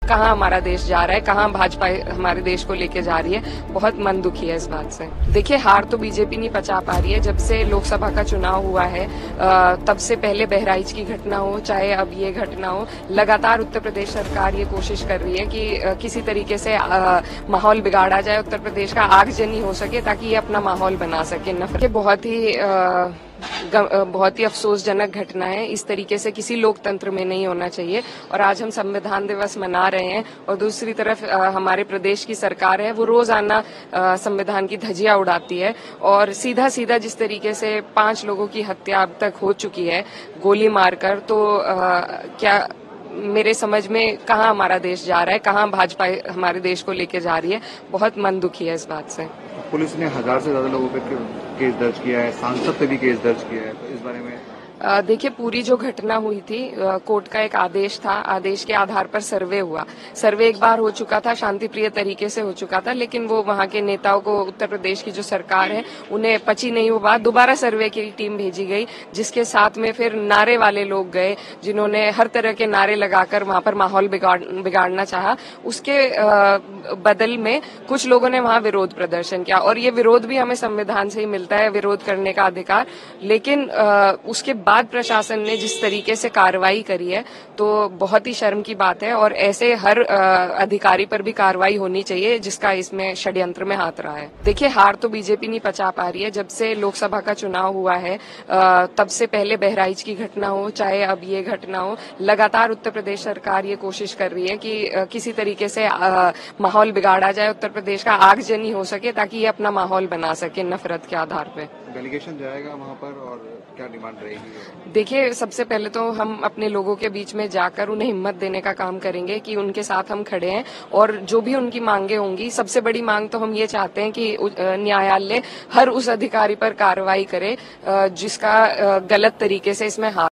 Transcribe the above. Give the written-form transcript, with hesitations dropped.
कहाँ हमारा देश जा रहा है, कहाँ भाजपा हमारे देश को लेके जा रही है। बहुत मन दुखी है इस बात से। देखिए, हार तो बीजेपी नहीं पचा पा रही है। जब से लोकसभा का चुनाव हुआ है तब से पहले बहराइच की घटना हो, चाहे अब ये घटना हो, लगातार उत्तर प्रदेश सरकार ये कोशिश कर रही है कि किसी तरीके से माहौल बिगाड़ा जाए, उत्तर प्रदेश का आगजनी हो सके ताकि ये अपना माहौल बना सके। नफरत बहुत ही अफसोसजनक घटना है। इस तरीके से किसी लोकतंत्र में नहीं होना चाहिए। और आज हम संविधान दिवस मना रहे हैं और दूसरी तरफ हमारे प्रदेश की सरकार है वो रोजाना संविधान की धज्जियां उड़ाती है। और सीधा सीधा जिस तरीके से 5 लोगों की हत्या अब तक हो चुकी है गोली मारकर, तो क्या मेरे समझ में कहाँ हमारा देश जा रहा है, कहाँ भाजपा हमारे देश को लेके जा रही है। बहुत मन दुखी है इस बात से। पुलिस ने 1000 से ज्यादा लोगों पे केस दर्ज किया है, सांसद पे भी केस दर्ज किया है, तो इस बारे में देखिए, पूरी जो घटना हुई थी, कोर्ट का एक आदेश था, आदेश के आधार पर सर्वे हुआ। सर्वे एक बार हो चुका था, शांतिप्रिय तरीके से हो चुका था, लेकिन वो वहां के नेताओं को, उत्तर प्रदेश की जो सरकार है उन्हें पची नहीं वो बात। दोबारा सर्वे की टीम भेजी गई जिसके साथ में फिर नारे वाले लोग गए जिन्होंने हर तरह के नारे लगाकर वहां पर माहौल बिगाड़ना चाहा। उसके बदल में कुछ लोगों ने वहां विरोध प्रदर्शन किया और ये विरोध भी हमें संविधान से ही मिलता है, विरोध करने का अधिकार। लेकिन उसके बाद प्रशासन ने जिस तरीके से कार्रवाई करी है तो बहुत ही शर्म की बात है। और ऐसे हर अधिकारी पर भी कार्रवाई होनी चाहिए जिसका इसमें षड्यंत्र में हाथ रहा है। देखिए, हार तो बीजेपी नहीं पचा पा रही है। जब से लोकसभा का चुनाव हुआ है तब से पहले बहराइच की घटना हो, चाहे अब ये घटना हो, लगातार उत्तर प्रदेश सरकार ये कोशिश कर रही है कि किसी तरीके से माहौल बिगाड़ा जाए, उत्तर प्रदेश का आगजनी हो सके ताकि ये अपना माहौल बना सके नफरत के आधार पे। डेलीगेशन जाएगा वहां पर और क्या डिमांड रहेगी? देखिए, सबसे पहले तो हम अपने लोगों के बीच में जाकर उन्हें हिम्मत देने का काम करेंगे कि उनके साथ हम खड़े हैं और जो भी उनकी मांगे होंगी, सबसे बड़ी मांग तो हम ये चाहते हैं कि न्यायालय हर उस अधिकारी पर कार्रवाई करे जिसका गलत तरीके से इसमें हाथ